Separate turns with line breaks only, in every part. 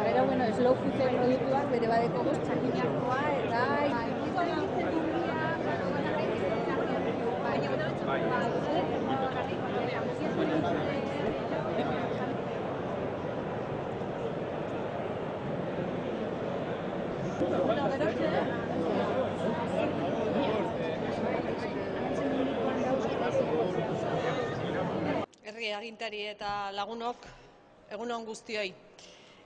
Gero, bueno, slow food produktuak bere badeko txakinakoa eta
Herri agintari eta lagunok, egun on guztioi.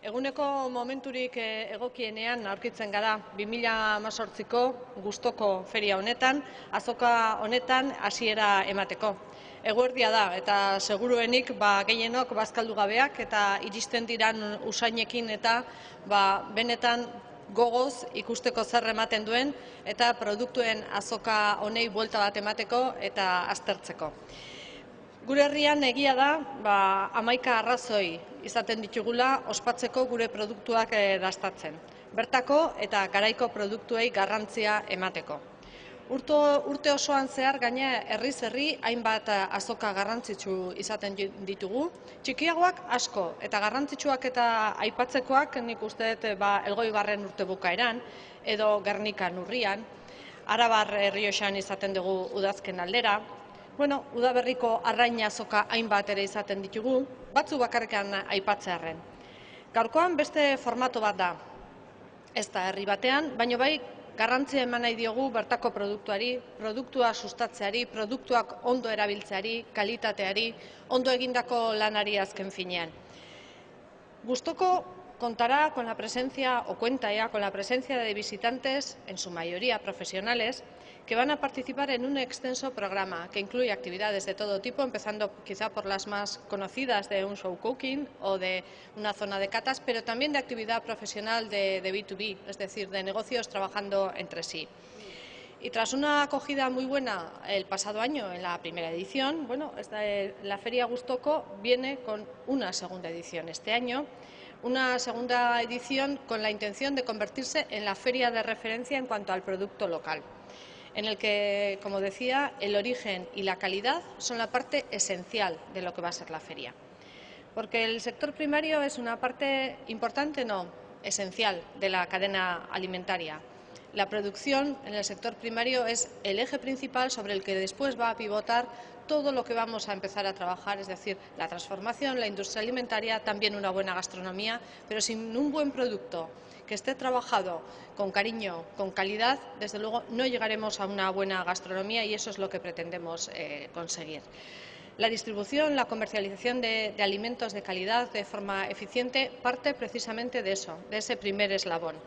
Eguneko momenturik egokienean aurkitzen gara 2018ko Gustoko feria honetan, azoka honetan hasiera emateko. Eguerdia da eta seguruenik gehienok bazkaldu gabeak eta iristen diran usainekin eta benetan gogoz ikusteko zer ematen duen eta produktuen azoka honei buelta bat emateko eta aztertzeko. Gure herrian egia da 11 arrazoi izaten ditugula ospatzeko gure produktuak dastatzen. Bertako eta garaiko produktuei garrantzia emateko. Urte osoan zehar gaina herriz herri hainbat azoka garrantzitsu izaten ditugu. Txikiagoak asko eta garrantzitsuak eta aipatzekoak nik uste dut Elgoibarren urte bukaeran edo Gernikan urrian, Arabar Errioxan izaten dugu udazken aldera. Udaberriko arrain azoka hainbat ere izaten ditugu, batzu bakarrikan aipatzearren. Gaurkoan beste formato bat da, ez da herri batean, baina bai garrantzia eman nahi diogu bertako produktuari, produktua sustatzeari, produktuak ondo erabiltzeari, kalitateari, ondo egindako lanari azken finean. Gustoko contará con la presencia, o cuenta ya con la presencia de visitantes, en su mayoría profesionales, que van a participar en un extenso programa que incluye actividades de todo tipo, empezando quizá por las más conocidas de un show cooking o de una zona de catas, pero también de actividad profesional de B2B, es decir, de negocios trabajando entre sí. Y tras una acogida muy buena el pasado año en la primera edición, la Feria Gustoko viene con una segunda edición este año, una segunda edición con la intención de convertirse en la feria de referencia en cuanto al producto local, en el que, como decía, el origen y la calidad son la parte esencial de lo que va a ser la feria. Porque el sector primario es una parte importante, no, esencial de la cadena alimentaria. La producción en el sector primario es el eje principal sobre el que después va a pivotar todo lo que vamos a empezar a trabajar, es decir, la transformación, la industria alimentaria, también una buena gastronomía, pero sin un buen producto que esté trabajado con cariño, con calidad, desde luego no llegaremos a una buena gastronomía y eso es lo que pretendemos conseguir. La distribución, la comercialización de alimentos de calidad de forma eficiente parte precisamente de eso, de ese primer eslabón.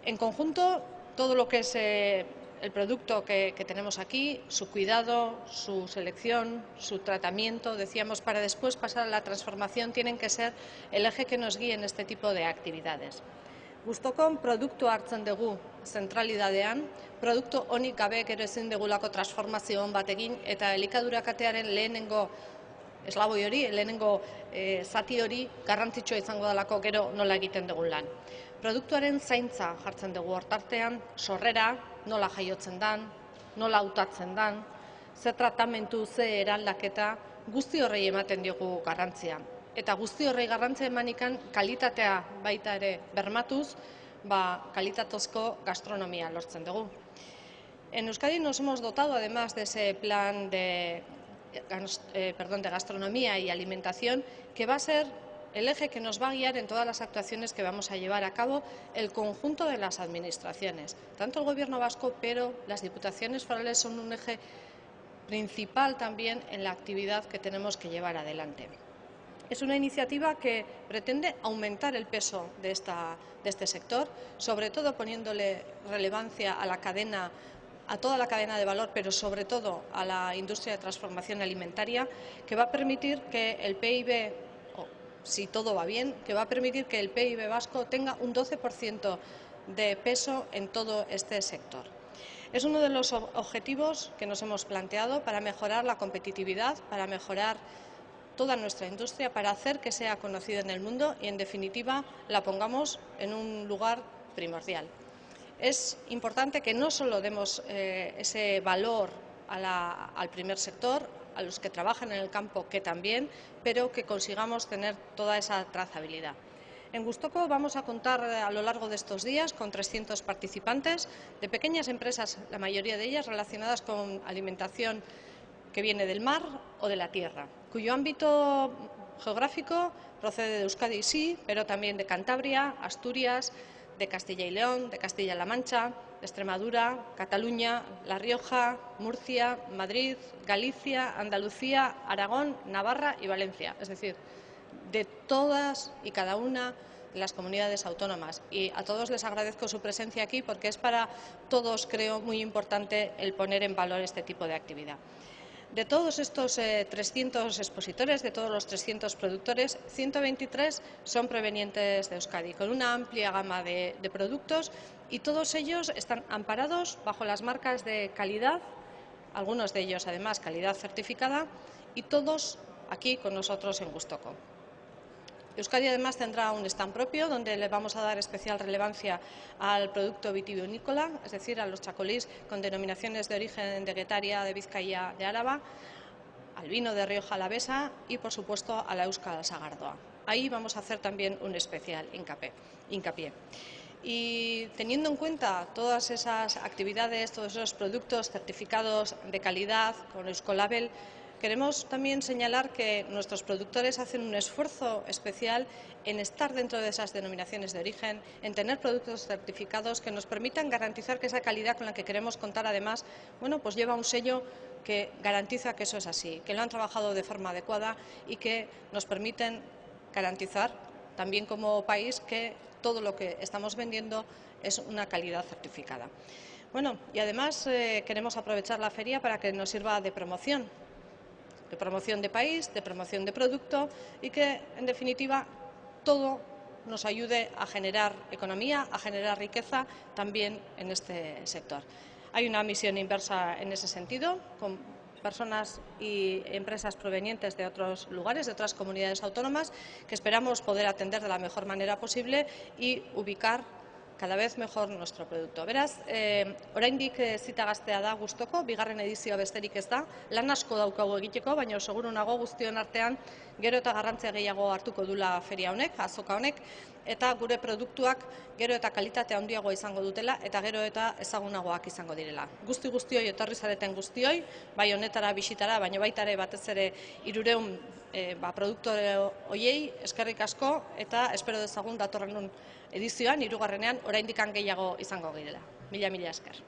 En conjunto, todo lo que es el producto que tenemos aquí, su cuidado, su selección, su tratamiento, decíamos, para después pasar a la transformación, tienen que ser el eje que nos guíe en este tipo de actividades. Gustokon produktu hartzen dugu zentralidadean, produktu honik gabe gero ezin dugulako transformazio on bat egin eta elikadura katearen lehenengo eslaboi hori, lehenengo zati hori garrantzitsua izango delako gero nola egiten dugun lan. Produktuaren zaintza jartzen dugu hortartean, sorrera, nola jaiotzen dan, nola hautatzen dan, ze tratamentu, ze eraldaketa, guzti horrei ematen diogu garrantzia. eta guzti horrei garrantzia emanikan kalitatea baita ere bermatuz, kalitatezko gastronomia lortzen dugu. En Euskadi nos hemos dotado además de ese plan de gastronomía y alimentación, que va a ser el eje que nos va a guiar en todas las actuaciones que vamos a llevar a cabo el conjunto de las administraciones, tanto el Gobierno vasco, pero las diputaciones forales son un eje principal también en la actividad que tenemos que llevar adelante. Es una iniciativa que pretende aumentar el peso de este sector, sobre todo poniéndole relevancia a la cadena, a toda la cadena de valor, pero sobre todo a la industria de transformación alimentaria, que va a permitir que el PIB, si todo va bien, que va a permitir que el PIB vasco tenga un 12% de peso en todo este sector. Es uno de los objetivos que nos hemos planteado para mejorar la competitividad, para mejorar toda nuestra industria, para hacer que sea conocida en el mundo y, en definitiva, la pongamos en un lugar primordial. Es importante que no solo demos ese valor al primer sector, a los que trabajan en el campo, que también, pero que consigamos tener toda esa trazabilidad. En Gustoco vamos a contar a lo largo de estos días con 300 participantes de pequeñas empresas, la mayoría de ellas relacionadas con alimentación que viene del mar o de la tierra, cuyo ámbito geográfico procede de Euskadi, sí, pero también de Cantabria, Asturias, de Castilla y León, de Castilla-La Mancha, de Extremadura, Cataluña, La Rioja, Murcia, Madrid, Galicia, Andalucía, Aragón, Navarra y Valencia, es decir, de todas y cada una de las comunidades autónomas. Y a todos les agradezco su presencia aquí, porque es para todos, creo, muy importante el poner en valor este tipo de actividad. De todos estos 300 expositores, de todos los 300 productores, 123 son provenientes de Euskadi, con una amplia gama de productos, y todos ellos están amparados bajo las marcas de calidad, algunos de ellos además calidad certificada, y todos aquí con nosotros en Gustoco. Euskadi además tendrá un stand propio donde le vamos a dar especial relevancia al producto vitivinícola, es decir, a los chacolís con denominaciones de origen de Getaria, de Vizcaya, de Álava, al vino de Rioja Alavesa y, por supuesto, a la Euskal Sagardoa. Ahí vamos a hacer también un especial hincapié. Y teniendo en cuenta todas esas actividades, todos esos productos certificados de calidad con Euskolabel, queremos también señalar que nuestros productores hacen un esfuerzo especial en estar dentro de esas denominaciones de origen, en tener productos certificados que nos permitan garantizar que esa calidad con la que queremos contar, además, pues lleva un sello que garantiza que eso es así, que lo han trabajado de forma adecuada y que nos permiten garantizar también como país que todo lo que estamos vendiendo es una calidad certificada. Y además queremos aprovechar la feria para que nos sirva de promoción de país, de promoción de producto, y que, en definitiva, todo nos ayude a generar economía, a generar riqueza también en este sector. Hay una misión inversa en ese sentido, con personas y empresas provenientes de otros lugares, de otras comunidades autónomas, que esperamos poder atender de la mejor manera posible y ubicar cada vez mejor nuestro producto. Beraz, oraindik zita gaztea da Gustoco, bigarren edizioa besterik ez da, lan asko daukagu egiteko, baina seguru nago guztion artean gero eta garrantzia gehiago hartuko dula feria honek, azoka honek, eta gure produktuak gero eta kalitate handiagoa izango dutela eta gero eta ezagunagoak izango direla. Guztioi etorri zareten guztioi, bai honetara bisitara, baina baita ere batez ere 300 produktore hoiei eskerrik asko, eta espero dezagun datorren edizioan, 3. oraindik gehiago izango girela. Mila esker.